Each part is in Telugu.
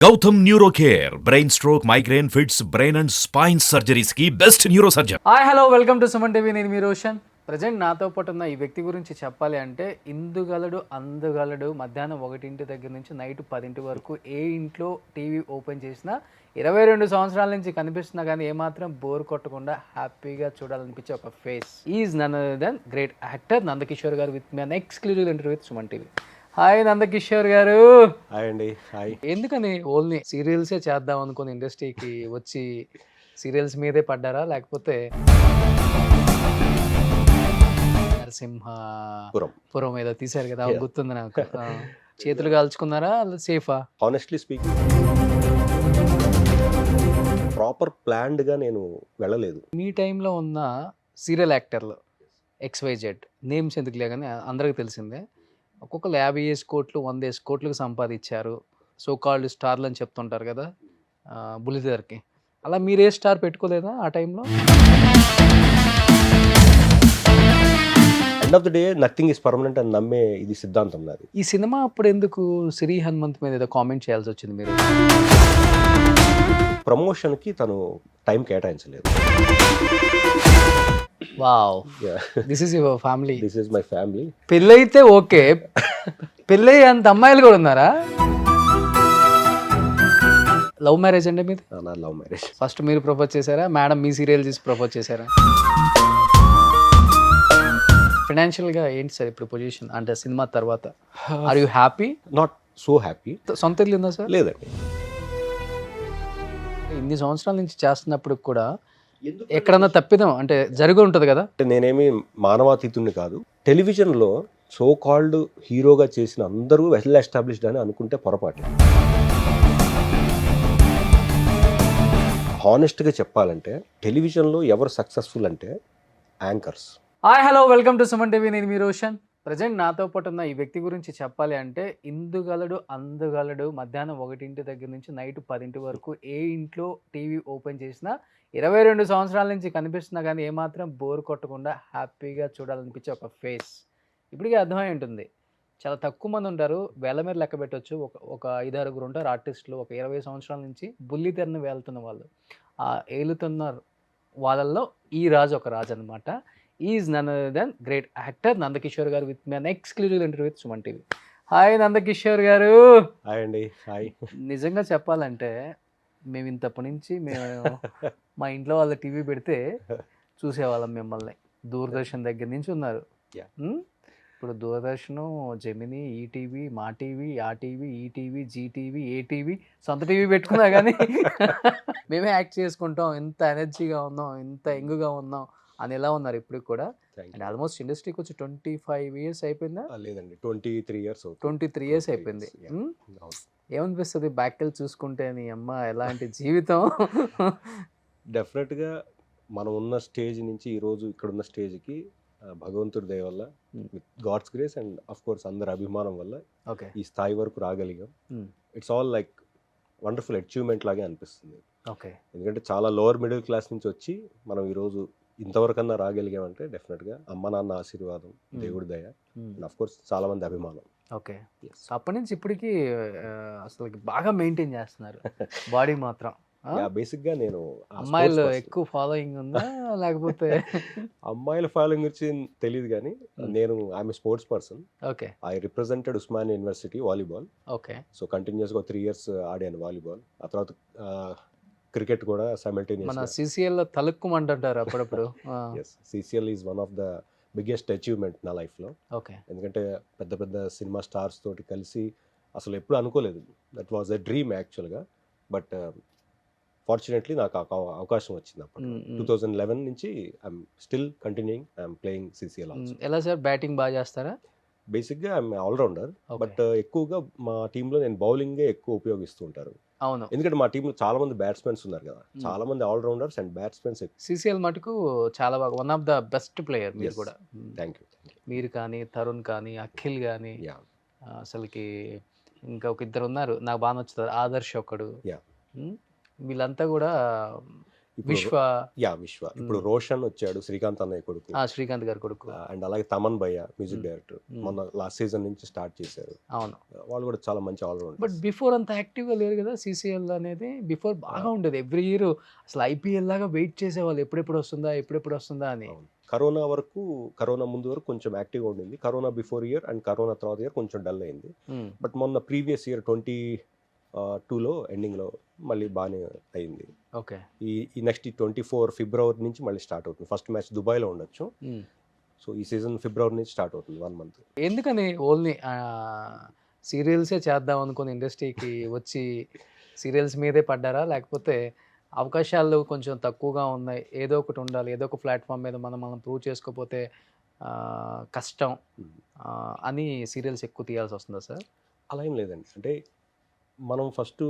Gautam neuro care brain stroke migraine fits brain and spine surgeries కి best neuro surgeon. Hi hello welcome to Suman TV. నేను మీ రోషన్. ప్రజెంట్ నాతో పాటు ఉన్న ఈ వ్యక్తి గురించి చెప్పాలి అంటే ఇందుగలడు అందగలడు. మధ్యాహ్నం 1 దగ్గర నుంచి నైట్ 10 వరకు ఏ ఇంట్లో టీవీ ఓపెన్ చేసినా 22 సంవత్సరాల నుంచి కనిపిస్తున్నా కానీ ఏమాత్రం బోర్ కొట్టకుండా హ్యాపీగా చూడాలనిపించే ఒక face is none other than great actor Nandakishore గారు with me an exclusive interview with Suman TV. Hi Nandakishore గారు. హాయ్ అండి. హాయ్. ఎందుకని ఓన్లీ సీరియల్సే చేద్దాం అనుకుని ఇండస్ట్రీకి వచ్చి సీరియల్స్ మీదే పడ్డారా, లేకపోతే నరసింహపురం ఏదో తీశారు కదా, గుర్తుంది నాకు. చేతులు కాల్చుకున్నారా, సేఫా? హానెస్ట్లీ స్పీకింగ్ ప్రాపర్ ప్లాన్డ్ గా నేను వెళ్ళలేదు. మీ టైంలో ఉన్న సీరియల్ యాక్టర్లు XYZ నేమ్స్ ఎందుకులే కానీ అందరికి తెలిసిందే, ఒక్కొక్కరు 50 కోట్లు 100 కోట్లకు సంపాదించారు. సో కాల్డ్ స్టార్లు అని చెప్తుంటారు కదా బుల్లితెరకి. అలా మీరే స్టార్ పెట్టుకోలేదా ఆ టైంలో? End of the day nothing is permanent అని నమ్మే ఇది సిద్ధాంతం నాది. ఈ సినిమా అప్పుడు ఎందుకు శ్రీ హనుమంత్ మీద ఏదో కామెంట్ చేయాల్సి వచ్చింది మీరు? ప్రమోషన్ కి తను టైం కేటాయించలేదు. Wow, this is your family. This is my family. పెళ్ళైతే ఓకే, పెళ్ళై అంత అమ్మాయిలు కూడా ఉన్నారా? లవ్ మ్యారేజ్ అండి మీది? నా లవ్ మ్యారేజ్. ఫస్ట్ మీరు ప్రపోజ్ చేశారా, మేడం మీ సీరియల్ చూసి ప్రపోజ్ చేశారా? ఫైనాన్షియల్గా ఏంటి సార్ ఇప్పుడు పొజిషన్, అంటే సినిమా తర్వాత? Are you happy? Not so happy. సొంత ఇల్లు ఉందా సార్? లేదండి. ఇన్ని సంవత్సరాల నుంచి చేస్తున్నప్పుడు కూడా ఎక్కడన్నా తప్పిదం అంటే జరిగి ఉంటుంది కదా? నేనేమి మానవాతీతుడిని కాదు. టెలివిజన్లో సో కాల్డ్ హీరోగా చేసిన అందరూ వెల్ ఎస్టాబ్లిష్డ్ అని అనుకుంటే పొరపాటు. హానెస్ట్గా చెప్పాలంటే టెలివిజన్లో ఎవరు సక్సెస్ఫుల్ అంటే anchors. Hi hello welcome to Suman TV. నేను మీ రోషన్. ప్రజెంట్ నాతో పాటు ఉన్న ఈ వ్యక్తి గురించి చెప్పాలి అంటే ఇందుగలడు అందగలడు. మధ్యాహ్నం 1 దగ్గర నుంచి నైట్ 10 వరకు ఏ ఇంట్లో టీవీ ఓపెన్ చేసినా 22 సంవత్సరాల నుంచి కనిపిస్తున్నా కానీ ఏమాత్రం బోర్ కొట్టకుండా హ్యాపీగా చూడాలనిపించే ఒక ఫేస్ ఇప్పటికే అర్థమై ఉంటుంది. చాలా తక్కువ మంది ఉంటారు, వేల మీద లెక్క పెట్టవచ్చు. ఒక 5-6 ఉంటారు ఆర్టిస్టులు ఒక 20 సంవత్సరాల నుంచి బుల్లితెరను వేలుతున్న వాళ్ళు. ఆ ఏలుతున్న వాళ్ళల్లో ఈ రాజు ఒక రాజు అనమాట. Is none other than great actor Nandakishore గారు with me an exclusive interview with Suman TV. Hi Nandakishore గారు. హాయ్ అండి. హాయ్. నిజంగా చెప్పాలంటే మేము ఇంతప్పటి నుంచి మా ఇంట్లో వాళ్ళ టీవీ పెడితే చూసేవాళ్ళం మిమ్మల్ని. దూరదర్శన్ దగ్గర నుంచి ఉన్నారు. ఇప్పుడు దూరదర్శన్, జెమిని, ఈటీవీ, మా టీవీ, ఆ టీవీ, ఈటీవీ, జీటీవీ, ఏటీవీ, సొంత టీవీ పెట్టుకున్నా కానీ మేమే యాక్ట్ చేసుకుంటాం. ఇంత ఎనర్జీగా ఉన్నాం, ఇంత యంగ్గా ఉన్నాం అని ఎలా ఉన్నారు ఇప్పుడు కూడా? అండ్ ఆల్మోస్ట్ ఇండస్ట్రీకి వచ్చి 25 ఇయర్స్ అయిపోయిందా? లేదండి, 23 ఇయర్స్. 23 ఇయర్స్ అయిపోయింది. ఏమనిపిస్తుంది బ్యాక్ వెళ్ళి చూసుకుంటే? నీ అమ్మ ఎలాంటి జీవితం! డెఫినెట్గా మనం ఉన్న స్టేజ్ నుంచి ఈరోజు ఇక్కడున్న స్టేజ్కి భగవంతుడి దయ వల్ల, with god's grace and of course అందరి అభిమానం వల్ల ఈ స్థాయి వరకు రాగలిగాం. It's all like wonderful achievement లాగే అనిపిస్తుంది. ఎందుకంటే చాలా లోవర్ మిడిల్ క్లాస్ నుంచి వచ్చి మనం ఈరోజు ఇంతవరకన్నా రాగలిగామంటే డెఫినెట్గా అమ్మ నాన్న ఆశీర్వాదం, దేవుడి దయ అండ్ అఫ్ కోర్స్ చాలా మంది అభిమానం. ఓకే, అప్పటి నుంచి ఇప్పటికి అసలు బాగా మెయింటైన్ చేస్తున్నారు బాడీ మాత్రం. బేసిక్గా నేను అమ్మాయిలు ఎక్కువ ఫాలోయింగ్ ఉందా లేకపోతే? అమ్మాయిల ఫాలోయింగ్ గురించి తెలియదు కానీ నేను I'm sports person. Okay. I represented Osmania university volleyball. Okay. So కంటిన్యూస్గా 3 ఇయర్స్ ఆడాను వాలీబాల్. ఆ తర్వాత క్రికెట్ కూడా సైమల్టేనియస్. మన CCL తలుక్కుమంటారు అప్పుడప్పుడు. CCL is one of the biggest achievement నా లైఫ్లో. ఓకే. ఎందుకంటే పెద్ద పెద్ద సినిమా స్టార్స్ తోటి కలిసి అసలు ఎప్పుడు అనుకోలేదు. దట్ వాజ్ ఎ డ్రీమ్ యాక్చువల్గా. బట్ ఫార్చునేట్లీ నాకు అవకాశం వచ్చింది అప్పుడు. 2011 నుంచి I'm still continuing. I'm playing CCL also. ఎలా సార్, బ్యాటింగ్ బాగా చేస్తారా? బేసిక్గా ఐఎమ్ ఆల్రౌండర్. బట్ ఎక్కువగా మా టీంలో నేను బౌలింగే ఎక్కువ ఉపయోగిస్తూ ఉంటారు. అవును, ఎందుకంటే మా టీంలో చాలా మంది బ్యాట్స్మెన్స్ ఉన్నారు కదా, చాలా మంది ఆల్రౌండర్స్ అండ్ బ్యాట్స్మెన్స్. CCL మటుకు చాలా బాగా one of the best player మీరు కూడా. Thank you. మీరు కానీ, తరుణ్ కానీ, అఖిల్ కానీ, అసలుకి ఇంకా ఒక ఇద్దరు ఉన్నారు నాకు బాగా నచ్చుతారు, ఆదర్శ్ ఒకడు. వీళ్ళంతా కూడా విశ్వ విశ్వ ఇప్పుడు రోషన్ వచ్చాడు, శ్రీకాంత్ అన్నయ్య కొడుకు, శ్రీకాంత్ గారి కొడుకు, అండ్ అలాగే తమన్ భయ్య మ్యూజిక్ డైరెక్టర్ మొన్న లాస్ట్ సీజన్ నుంచి స్టార్ట్ చేశారు. అవును, వాళ్ళు కూడా చాలా మంచి ఆల్రౌండర్. బట్ బిఫోర్ అంత యాక్టివ్గా లేరు కదా CCL అనేది. బిఫోర్ బాగా ఉండేది, ఎవ్రీ ఇయర్ అసలు IPL లాగా వెయిట్ చేసేవాళ్ళు, ఎప్పుడెప్పుడు వస్తుందా అని. కరోనా ముందు వరకు కొంచెం యాక్టివ్గా ఉండింది. Corona before year and corona తర్వాత ఇయర్ కొంచెం డల్ అయింది. బట్ మొన్న ప్రీవియస్ ఇయర్ 22లో ఎండింగ్లో మళ్ళీ బాగానే అయింది. ఓకే, ఈ నెక్స్ట్ 24 ఫిబ్రవరి నుంచి మళ్ళీ స్టార్ట్ అవుతుంది. ఫస్ట్ మ్యాచ్ దుబాయ్లో ఉండొచ్చు. సో ఈ సీజన్ ఫిబ్రవరి నుంచి స్టార్ట్ అవుతుంది, 1 month. ఎందుకని ఓన్లీ సీరియల్సే చేద్దాం అనుకుని ఇండస్ట్రీకి వచ్చి సీరియల్స్ మీదే పడ్డారా, లేకపోతే అవకాశాలు కొంచెం తక్కువగా ఉన్నాయి, ఏదో ఒకటి ఉండాలి, ఏదో ఒక ప్లాట్ఫామ్ మీద మనం ప్రూవ్ చేసుకోకపోతే కష్టం అని సీరియల్స్ ఎక్కువ తీయాల్సి వస్తుందా సార్? అలా ఏం లేదండి. అంటే మనం ఫస్ట్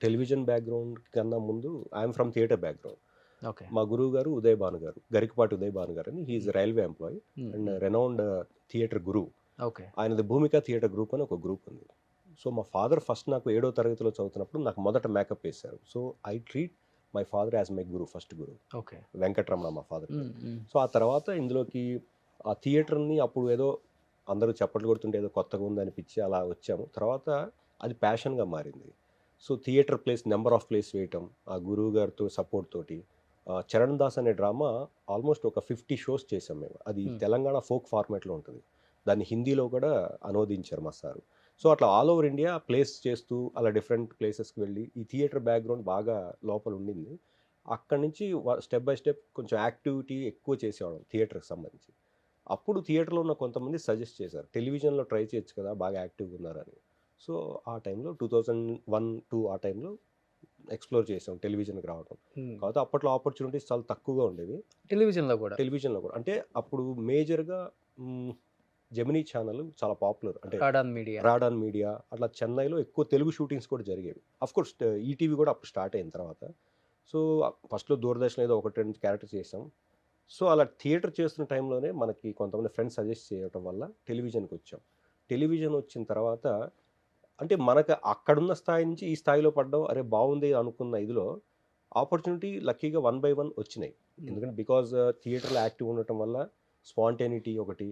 టెలివిజన్ బ్యాక్గ్రౌండ్ కన్నా ముందు I'm from theatre background. Okay, మా గురువు గారు ఉదయ్ భాను గారు, గరికపాటి ఉదయ్ భాను గారు అని, he is railway employee and renowned theatre గురువు. ఓకే, ఆయనది భూమిక థియేటర్ గ్రూప్ అని ఒక గ్రూప్ ఉంది. సో మా ఫాదర్ ఫస్ట్ నాకు 7వ తరగతిలో చదువుతున్నప్పుడు నాకు మొదట మేకప్ వేశారు. So I treat my father as my Guru, first Guru. Okay, Venkataramana మా ఫాదర్. సో ఆ తర్వాత ఇందులోకి ఆ థియేటర్ని అప్పుడు ఏదో అందరూ చప్పట్లు కొడుతుంటే ఏదో కొత్తగా ఉంది అనిపించి అలా వచ్చాము. తర్వాత అది ప్యాషన్గా మారింది. So theatre place, number of place వేయటం, ఆ గురువు గారితో సపోర్ట్ తోటి చరణ్ దాస్ అనే డ్రామా ఆల్మోస్ట్ ఒక 50 షోస్ చేసాం మేము. అది తెలంగాణ ఫోక్ ఫార్మాట్లో ఉంటుంది. దాన్ని హిందీలో కూడా అనువదించారు మా సారు. సో అట్లా ఆల్ ఓవర్ ఇండియా ప్లేస్ చేస్తూ అలా డిఫరెంట్ ప్లేసెస్కి వెళ్ళి ఈ థియేటర్ బ్యాక్గ్రౌండ్ బాగా లోపల ఉండింది. అక్కడి నుంచి స్టెప్ బై స్టెప్ కొంచెం యాక్టివిటీ ఎక్కువ చేసేవాళ్ళం థియేటర్కి సంబంధించి. అప్పుడు థియేటర్లో ఉన్న కొంతమంది సజెస్ట్ చేశారు, టెలివిజన్లో ట్రై చేయొచ్చు కదా, బాగా యాక్టివ్గా ఉన్నారని. సో ఆ టైంలో 2001-2 ఆ టైంలో ఎక్స్ప్లోర్ చేసాం టెలివిజన్కి రావడం. కాబట్టి అప్పట్లో ఆపర్చునిటీస్ చాలా తక్కువగా ఉండేవి టెలివిజన్లో కూడా. అంటే అప్పుడు మేజర్గా జెమినీ ఛానల్ చాలా పాపులర్, అంటే రాడాన్ మీడియా అట్లా చెన్నైలో ఎక్కువ తెలుగు షూటింగ్స్ కూడా జరిగేవి. అఫ్కోర్స్ ఈటీవీ కూడా అప్పుడు స్టార్ట్ అయిన తర్వాత. సో ఫస్ట్లో దూరదర్శన్ ఏదో 1-2 క్యారెక్టర్ చేసాం. సో అలా థియేటర్ చేస్తున్న టైంలోనే మనకి కొంతమంది ఫ్రెండ్స్ సజెస్ట్ చేయడం వల్ల టెలివిజన్కి వచ్చాం. టెలివిజన్ వచ్చిన తర్వాత అంటే మనకు అక్కడున్న స్థాయి నుంచి ఈ స్థాయిలో పడ్డం, అరే బాగుంది అనుకున్న ఇదిలో ఆపర్చునిటీ లక్కీగా 1 by 1 వచ్చినాయి. ఎందుకంటే బికాజ్ థియేటర్లో యాక్టివ్ ఉండటం వల్ల స్పాంటేనిటీ ఒకటి,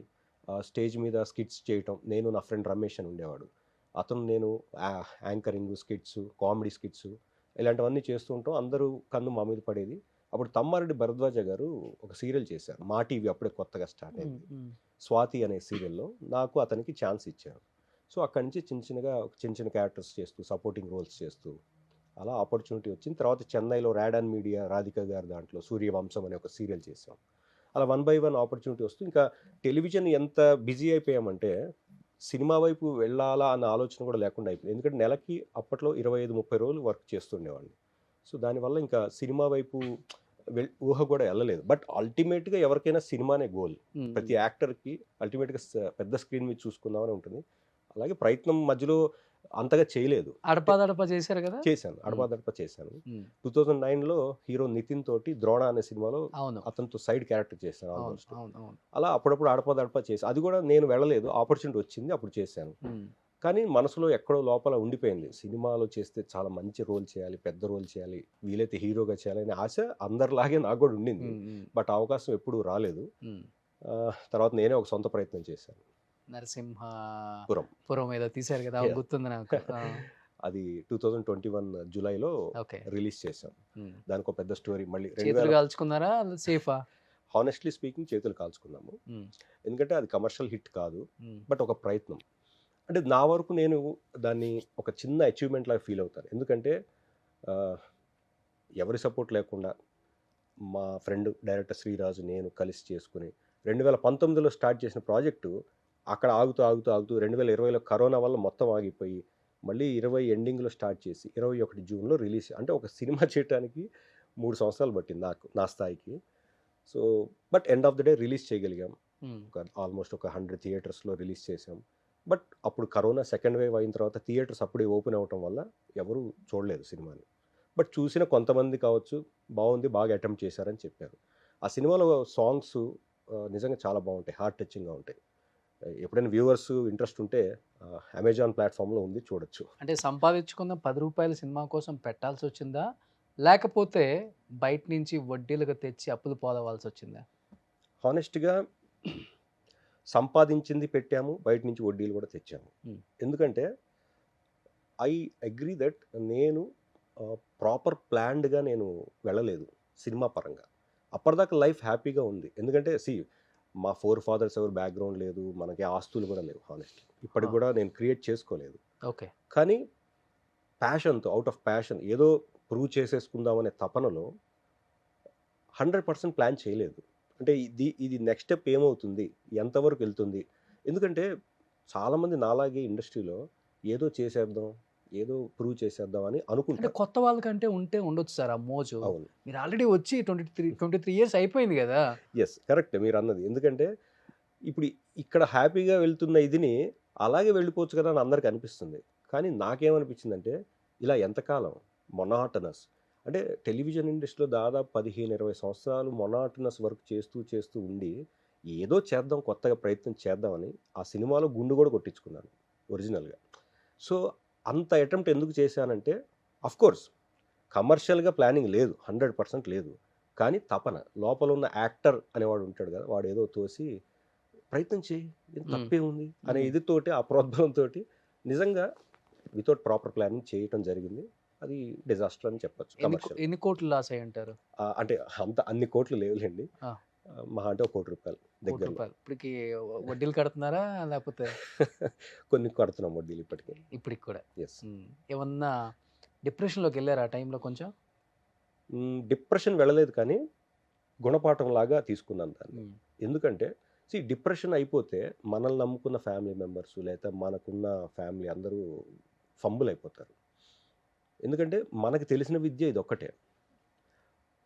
స్టేజ్ మీద స్కిట్స్ చేయటం. నేను నా ఫ్రెండ్ రమేష్ అని ఉండేవాడు, అతను నేను యాంకరింగ్, స్కిట్స్, కామెడీ స్కిట్స్ ఇలాంటివన్నీ చేస్తూ ఉంటాం. అందరూ కన్ను మా మీద పడేది. అప్పుడు తమ్మారెడ్డి భరద్వాజ గారు ఒక సీరియల్ చేశారు, మా టీవీ అప్పుడే కొత్తగా స్టార్ట్ అయింది, స్వాతి అనే సీరియల్లో నాకు అతనికి ఛాన్స్ ఇచ్చారు. సో అక్కడి నుంచి చిన్న చిన్న క్యారెక్టర్స్ చేస్తూ, సపోర్టింగ్ రోల్స్ చేస్తూ అలా ఆపర్చునిటీ వచ్చింది. తర్వాత చెన్నైలో రాడాన్ మీడియా రాధిక గారి దాంట్లో సూర్యవంశం అనే ఒక సీరియల్ చేసాం. అలా 1 by 1 ఆపర్చునిటీ వస్తూ ఇంకా టెలివిజన్ ఎంత బిజీ అయిపోయామంటే సినిమా వైపు వెళ్ళాలా అన్న ఆలోచన కూడా లేకుండా అయిపోయింది. ఎందుకంటే నెలకి అప్పట్లో 25-30 రోజులు వర్క్ చేస్తుండేవాడిని. సో దానివల్ల ఇంకా సినిమా వైపు ఊహ కూడా వెళ్ళలేదు. బట్ అల్టిమేట్గా ఎవరికైనా సినిమానే గోల్. ప్రతి యాక్టర్కి అల్టిమేట్గా పెద్ద స్క్రీన్ మీద చూసుకుందామని ఉంటుంది. అలాగే ప్రయత్నం మధ్యలో అంతగా చేయలేదు. అడపాదడపా చేశారు కదా? చేశాను, అడపాదడపా చేశాను. 2009లో హీరో నితిన్ తోటి ద్రోణ అనే సినిమాలో అతనితో సైడ్ క్యారెక్టర్ చేశాను ఆల్మోస్ట్. అలా అప్పుడప్పుడు అడపాదడపా చేశాను. అది కూడా నేను వెళ్ళలేదు, ఆపర్చునిటీ వచ్చింది, అప్పుడు చేశాను. కానీ మనసులో ఎక్కడో లోపల ఉండిపోయింది, సినిమాలో చేస్తే చాలా మంచి రోల్ చేయాలి, పెద్ద రోల్ చేయాలి, వీలైతే హీరోగా చేయాలని ఆశ అందరిలాగే నాకు కూడా ఉండింది. బట్ అవకాశం ఎప్పుడూ రాలేదు. తర్వాత నేనే ఒక సొంత ప్రయత్నం చేశాను. నరసింహపురం ఏదో తీశారు కదా, గుర్తుంది నాకు. అది 2021 జూలైలో రిలీజ్ చేశాం. దానికి ఒక పెద్ద స్టోరీ. మళ్ళీ చేతులు కాల్చుకున్నారా, సేఫా? హానెస్ట్లీ స్పీకింగ్ చేతులు కాల్చుకున్నాము. ఎందుకంటే అది కమర్షియల్ హిట్ కాదు, బట్ ఒక ప్రయత్నం. అంటే నా వరకు నేను దాన్ని ఒక చిన్న అచీవ్మెంట్ లాగా ఫీల్ అవుతాను. ఎందుకంటే ఎవరి సపోర్ట్ లేకుండా మా ఫ్రెండ్ డైరెక్టర్ శ్రీరాజు నేను కలిసి చేసుకుని 2019లో స్టార్ట్ చేసిన ప్రాజెక్టు అక్కడ ఆగుతూ 2020లో కరోనా వల్ల మొత్తం ఆగిపోయి మళ్ళీ 20 ఎండింగ్లో స్టార్ట్ చేసి 21 జూన్లో రిలీజ్. అంటే ఒక సినిమా చేయడానికి 3 సంవత్సరాలు పట్టింది నాకు, నా స్థాయికి. So but end of the day release చేయగలిగాం. ఆల్మోస్ట్ ఒక 100 థియేటర్స్లో రిలీజ్ చేసాం. బట్ అప్పుడు కరోనా సెకండ్ వేవ్ అయిన తర్వాత థియేటర్స్ అప్పుడే ఓపెన్ అవ్వటం వల్ల ఎవరు చూడలేదు సినిమాని. బట్ చూసిన కొంతమంది కావచ్చు బాగుంది, బాగా అటెంప్ట్ చేశారని చెప్పారు. ఆ సినిమాలో సాంగ్స్ నిజంగా చాలా బాగుంటాయి, హార్ట్ టచింగ్గా ఉంటాయి. ఎప్పుడైనా వ్యూవర్స్ ఇంట్రెస్ట్ ఉంటే అమెజాన్ ప్లాట్ఫామ్లో ఉంది, చూడొచ్చు. అంటే సంపాదించుకున్న 10 రూపాయల సినిమా కోసం పెట్టాల్సి వచ్చిందా, లేకపోతే బయట నుంచి వడ్డీలుగా తెచ్చి అప్పులు పోలవాల్సి వచ్చిందా? హానెస్ట్‌గా సంపాదించింది పెట్టాము. బయట నుంచి వడ్డీలు కూడా తెచ్చాము. ఎందుకంటే ఐ అగ్రీ దట్ నేను ప్రాపర్ ప్లాన్డ్‌గా నేను వెళ్ళలేదు సినిమా పరంగా. అప్పటిదాకా లైఫ్ హ్యాపీగా ఉంది. ఎందుకంటే మా ఫోర్ ఫాదర్స్ ఎవరు బ్యాక్‌గ్రౌండ్ లేదు. మనకి ఆస్తులు కూడా లేవు హానెస్ట్‌లీ. ఇప్పటికి కూడా నేను క్రియేట్ చేసుకోలేదు. ఓకే. కానీ ప్యాషన్‌తో ఔట్ ఆఫ్ ప్యాషన్ ఏదో ప్రూవ్ చేసేసుకుందాం అనే తపనలో 100% ప్లాన్ చేయలేదు. అంటే ఇది నెక్స్ట్ స్టెప్ ఏమవుతుంది? ఎంతవరకు వెళ్తుంది? ఎందుకంటే చాలామంది నాలాగే ఇండస్ట్రీలో ఏదో చేసేద్దాం, ఏదో ప్రూవ్ చేసేద్దాం అని అంటే అనుకుంటారు. కొత్త వాళ్ళకంటే ఉంటే ఉండొచ్చు సార్ ఆ మోజు. అవును. మీరు ఆల్రెడీ వచ్చి 23 ఇయర్స్ అయిపోయింది కదా! యెస్. కరెక్ట్ మీరన్నది. ఎందుకంటే ఇప్పుడు ఇక్కడ హ్యాపీగా వెళ్తున్న ఇదిని అలాగే వెళ్ళిపోవచ్చు కదా అని అందరికి అనిపిస్తుంది. కానీ నాకేమనిపించిందంటే ఇలా ఎంతకాలం మొనాటనస్ అంటే టెలివిజన్ ఇండస్ట్రీలో దాదాపు 15-20 సంవత్సరాలు మొనాటనస్ వర్క్ చేస్తూ ఉండి ఏదో చేద్దాం కొత్తగా ప్రయత్నం చేద్దామని ఆ సినిమాలో గుండు కూడా కొట్టించుకున్నాను ఒరిజినల్‌గా. సో అంత అటెంప్ట్ ఎందుకు చేశానంటే అఫ్‌కోర్స్ కమర్షియల్‌గా ప్లానింగ్ లేదు. 100% లేదు. కానీ తపన లోపల ఉన్న యాక్టర్ అనేవాడు ఉంటాడు కదా! వాడు ఏదో తోసి ప్రయత్నం చేయి తప్పేముంది అనే ఇదితోటి ఆ ప్రోద్బలంతోటి నిజంగా వితౌట్ ప్రాపర్ ప్లానింగ్ చేయటం జరిగింది. అది డిజాస్టర్ అని చెప్పొచ్చు కమర్షియల్. ఎన్ని కోట్లు లాస్ అయ్యి ఉంటారు? అంటే అన్ని కోట్లు లేవులేండి. ఆ. మహా అంటే ₹1 కోటి దగ్గరలో. రూపాయలు. ఇప్పటికి వడ్డీలు కడుతున్నారా? లేకపోతే కొన్ని కడుతున్నాం వడ్డీలు ఇప్పటికి. ఇప్పటికి కూడా. యెస్. ఏమన్నా డిప్రెషన్‌లోకి వెళ్ళారా ఆ టైంలో కొంచెం? డిప్రెషన్ వెళ్ళలేదు కానీ గుణపాఠం లాగా తీసుకున్నాను దాన్ని. ఎందుకంటే డిప్రెషన్ అయిపోతే మనల్ని నమ్ముకున్న ఫ్యామిలీ మెంబర్స్ లేదా మనకున్న ఫ్యామిలీ అందరూ ఫంబుల్ అయిపోతారు. ఎందుకంటే మనకు తెలిసిన విద్య ఇదొక్కటే.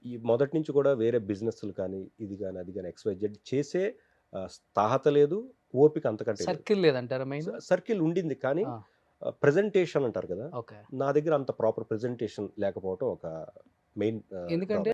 ఈ మొదటి నుంచి కూడా వేరే బిజినెస్‌లు కానీ, ఇది గాని, అది గాని XYZ చేసే స్థాహత లేదు, ఓపిక అంతకంటే లేదు. సర్కిల్ లేదంటారా మెయిన్? సర్కిల్ ఉండింది కానీ ప్రెజెంటేషన్ అంటారు కదా! ఓకే. నా దగ్గర అంత ప్రాపర్ ప్రెజెంటేషన్ లేకపోవటం ఒక మెయిన్ ఎందుకంటే